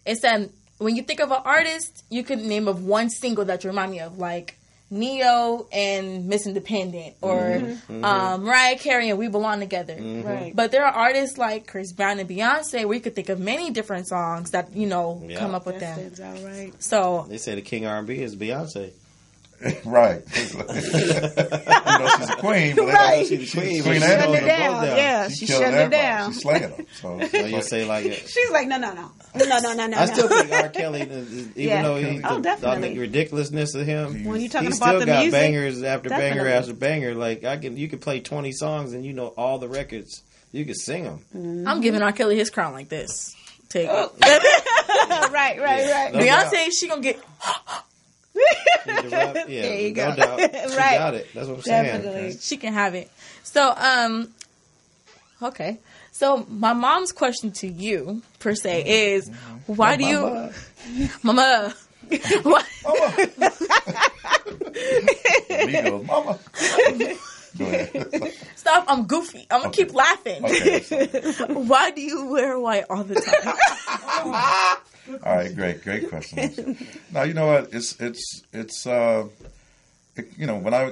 it said when you think of an artist, you could name of one single that you remind me of, like Neo and Miss Independent, or Mariah Carey and We Belong Together. Right. But there are artists like Chris Brown and Beyonce where you could think of many different songs that come up with That them. stands out right. So They say the king R&B is Beyonce. Right. She's a queen, but Right. She's the queen. queen but and Shutting all it them. down. down. Yeah, She she's killed shutting it everybody. down. She's slaying them. So you say like it. She's like, no. I still think R. Kelly, even Yeah. though he, Oh, definitely. the ridiculous of him, When you're he talking still about the got music, bangers after banger definitely. after banger. Like you can play 20 songs and you know all the records. You can sing them. I'm giving R. Kelly his crown like this. Take it. right. No Beyonce, doubt. she gonna get. Yeah, There you no go. doubt. She Right. got it. That's what I'm saying. Definitely. She can have it. So, okay. So my mom's question to you, per se, is why do you, Mama? Why? Migos, mama. Go ahead. Stop! I'm goofy. I'm gonna keep laughing. Okay. Why do you wear white all the time? All right, great question. Now you know what? It's when I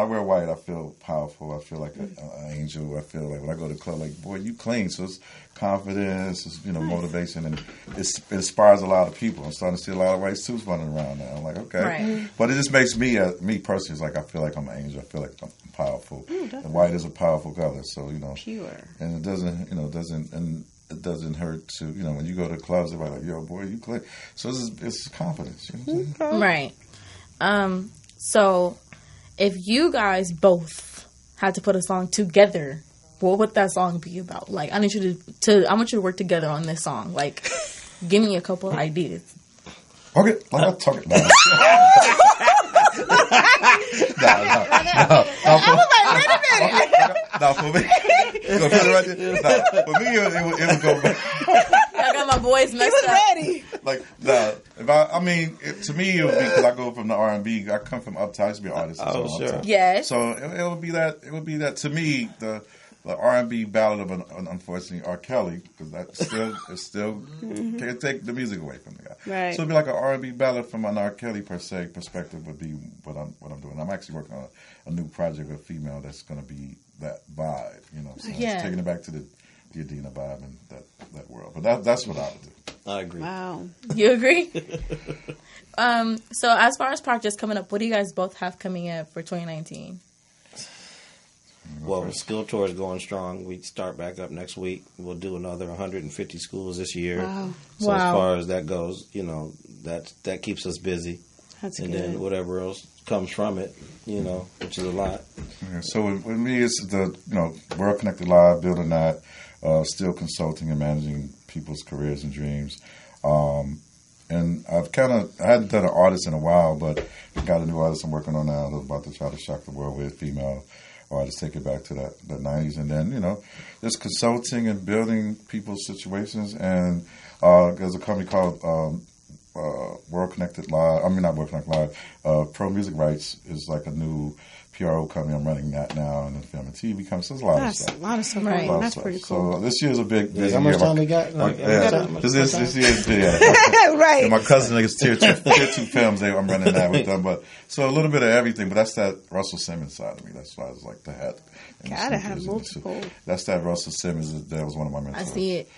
wear white, I feel powerful. I feel like an angel. I feel like when I go to the club, like, boy, you clean. So it's confidence, it's motivation, and it inspires a lot of people. I'm starting to see a lot of white suits running around now. I'm like, okay, Right. but it just makes me personally, it's like I feel like I'm an angel. I feel like I'm powerful. And white is a powerful color, so Pure. and it doesn't hurt to when you go to clubs, everybody's like, yo, boy, you clean. So it's confidence. You know what I'm saying? Right. So if you guys both had to put a song together, what would that song be about? Like, I need you I want you to work together on this song. Like, give me a couple of ideas. Okay, I'm talking about. No, for me. You gonna put it right there? No, for me, it would go back. I got my boys messed up. Ready. Like, no, to me, it would be because I go from the R&B. I come from uptown. I used to be an artist. Oh, sure. Uptown. Yes. So it would be that. It would be that to me the R&B ballad of an unfortunately R. Kelly, because that still can't take the music away from the guy. Right. So it'd be like an R&B ballad from an R. Kelly perspective would be what I'm doing. I'm actually working on a new project with a female that's going to be that vibe. So Yeah. it's taking it back to the Adina vibe and that world. But that's what I would do. I agree. Wow. You agree? So as far as projects coming up, what do you guys both have coming up for 2019? Well, the school tour is going strong. We start back up next week. We'll do another 150 schools this year. Wow. So Wow. as far as that goes, that keeps us busy. That's and good. then whatever else comes from it, which is a lot. Yeah, so with me, it's the World Connected Live, building that, still consulting and managing people's careers and dreams. And I hadn't done an artist in a while, but got a new artist I'm working on now. I was about to try to shock the world with female artists, take it back to the 90s. And then, just consulting and building people's situations. And there's a company called World Connected Live. I mean, not World Connected Live. Pro Music Rights is like a new PRO company. I'm running that now, and then film and TV comes. So there's a lot of stuff. A lot of stuff. Right. That's pretty cool. So this year's a big How much time we got? This year's Right. And my cousin is tier 2 films. I'm running that with them. But so a little bit of everything. But that's that Russell Simmons side of me. That's why I was like the head. Gotta have multiple. That's that Russell Simmons. That was one of my mentors. I see it.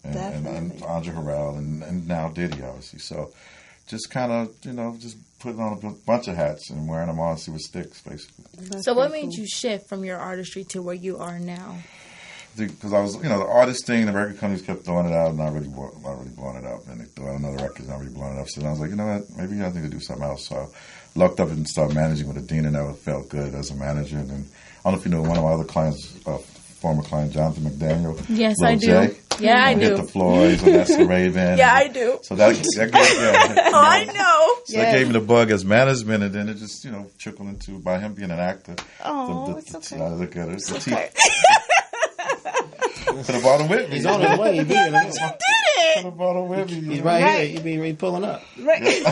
And Andre Harrell and now Diddy, obviously. So just kind of, just putting on a bunch of hats and wearing them on and see what sticks, basically. So what made you shift from your artistry to where you are now? Because I was, the artist thing, the record companies kept throwing it out, not really blowing it up. And they threw out another record, not really blowing it up. So then I was like, you know what, maybe I need to do something else. So I lucked up and started managing with a dean, and that felt good as a manager. And then, I don't know if you know, one of my other clients, former client, Jonathan McDaniel. Yes, Lil I do. J. Yeah, I do. Hit the floor. He's a That's the Raven. Yeah, I do. So that gave, Oh, I know. So that gave me the bug as management, and then it just, trickled into, by him being an actor. Oh, it's okay. I look at it. It's okay. Could have brought him with me. He's on his way. He being Could have brought him with me. He's right here. He pulling up. Right.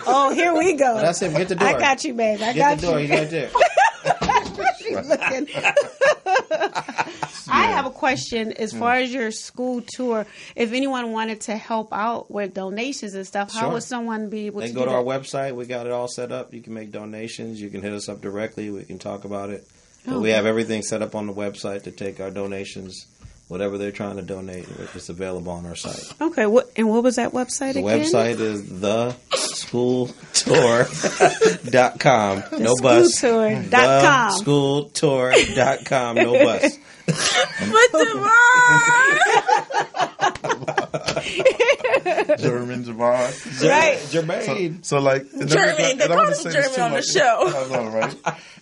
Oh, here we go. That's him. Get the door. I got you, babe. I Get got the door. you. He's right there. She's looking. I have a question as far as your school tour. If anyone wanted to help out with donations and stuff, how would someone be able They to go do to that? our website. We got it all set up. You can make donations. You can hit us up directly. We can talk about it. But we have everything set up on the website to take our donations. Whatever they're trying to donate, it's available on our site. Okay, what was that website The again? website is theschooltour.com. No bus. Schooltour.com. Theschooltour.com. No bus. But German Javon. Right. Jermaine. So like German. They call him German on the show. I know, right?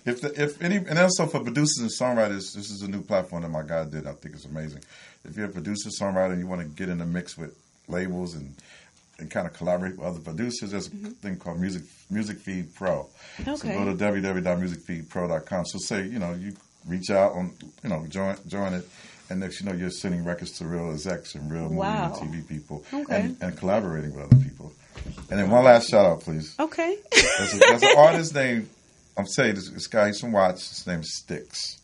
If any, and also for producers and songwriters, this is a new platform that my guy did. I think it's amazing. If you're a producer, songwriter, and you want to get in the mix with labels and kind of collaborate with other producers, there's a thing called Music Feed Pro. Okay. So go to www.musicfeedpro.com. So say, you reach out on, join it. And next, you're sending records to real execs and real movie and TV people, and collaborating with other people. And then one last shout out, please. Okay. There's an artist named, I'm saying this guy, he's from Watts. His name is Sticks.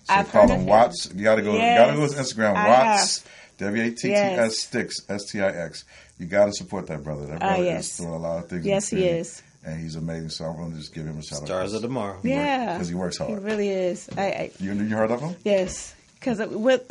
So I've call heard him of Watts. You gotta go. Yes. You gotta go to Instagram. I Watts. have. WATTS Sticks STIX. You gotta support that brother. That brother is doing a lot of things. Yes, he is. And he's amazing. So I'm gonna just give him a shout out. Stars of tomorrow. Yeah. Because he works hard. He really is. You heard of him? Yes. Because with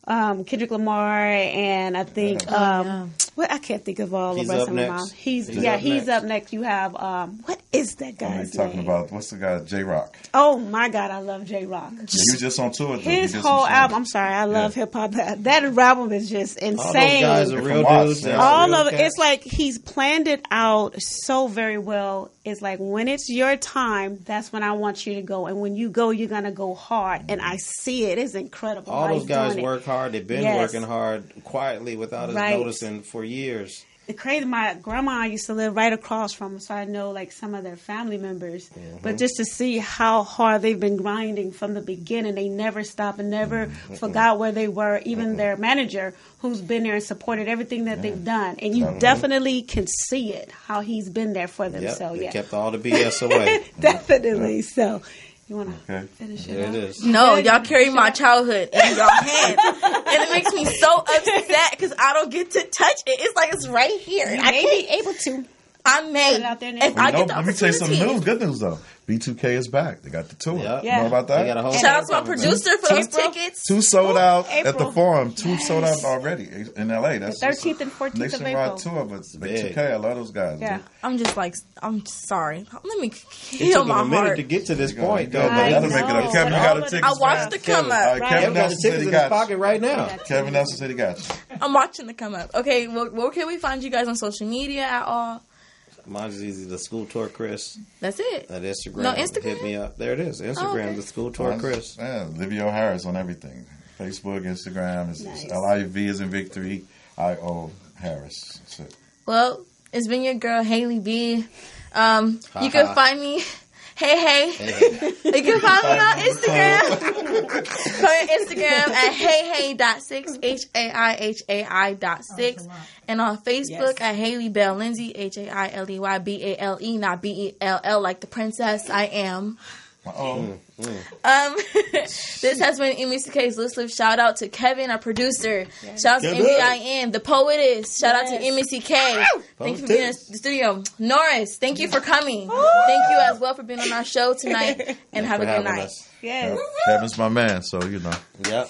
Kendrick Lamar and I think I can't think of all He's the rest up of them. next. He's next. up next. You have what is that guy's You're talking name? about what's the guy? J Rock. Oh my God, I love J Rock. Yeah, he was just on tour. His whole album. I'm sorry, I love hip hop. That album is just insane. All those guys are real dudes. All of it. It's like he's planned it out so very well. It's like when it's your time, that's when I want you to go. And when you go, you're going to go hard. And I see it. It's incredible. All those guys work hard. They've been working hard quietly without us noticing for years. It's crazy. My grandma used to live right across from them, so I know like some of their family members. But just to see how hard they've been grinding from the beginning, they never stopped and never forgot where they were. Even their manager, who's been there and supported everything that they've done, and you definitely can see it how he's been there for them. Yep, So they kept all the BS away. Definitely. So. You want to finish it? There it is. No, y'all carry my childhood in your hands. And it makes me so upset because I don't get to touch it. It's like it's right here. You I may can't be able to. I may. Put it out there now. If I get the Let me tell you some opportunity. news. Good news though. B2K is back. They got the tour. Yep. You know about that? They got a whole Shout out to my producer for those tickets. 2 sold out at the April. Forum. 2 sold out already in LA. That's The 13th and 14th of nationwide April. tour, but big. B2K, I love those guys. Yeah. I'm just like, I'm sorry. Let me It heal took my him a minute heart. to get to this Go, point, go, though. but that'll make it know. up. Kevin, you got a ticket. I watched the come up. Kevin Kevin got the Nelson said tickets he in his got pocket right now. you. Kevin Nelson said he got you. I'm watching the come up. Okay, well, where can we find you guys on social media at all? Mine's easy. The School Tour Chris That's it. at Instagram. No, Instagram? Hit me up. There it is. Instagram. okay. The School Tour Chris. Yeah, Livio Harris on everything. Facebook, Instagram. It's LIV is in victory. IO Harris. That's it. Well, it's been your girl, Haley B. You can find me. Hey. You can find me on Instagram on Instagram at heyhey.6, HAIHAI.6, and on Facebook at Haley Bell Lindsay, HAILEYBALE, not BELL like the princess I am. This has been MCK's Loose Lips. Shout out to Kevin, our producer. Shout out to MBIN, the poetess. Shout out to MCK. Thank you for being in the studio. Norris, thank you for coming. Thank you as well for being on our show tonight. And have a good night. Yes. Kevin's my man, so you know. Yep.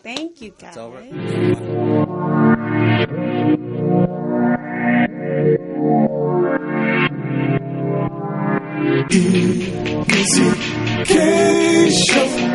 Thank you, guys. It's over. Missy K Show.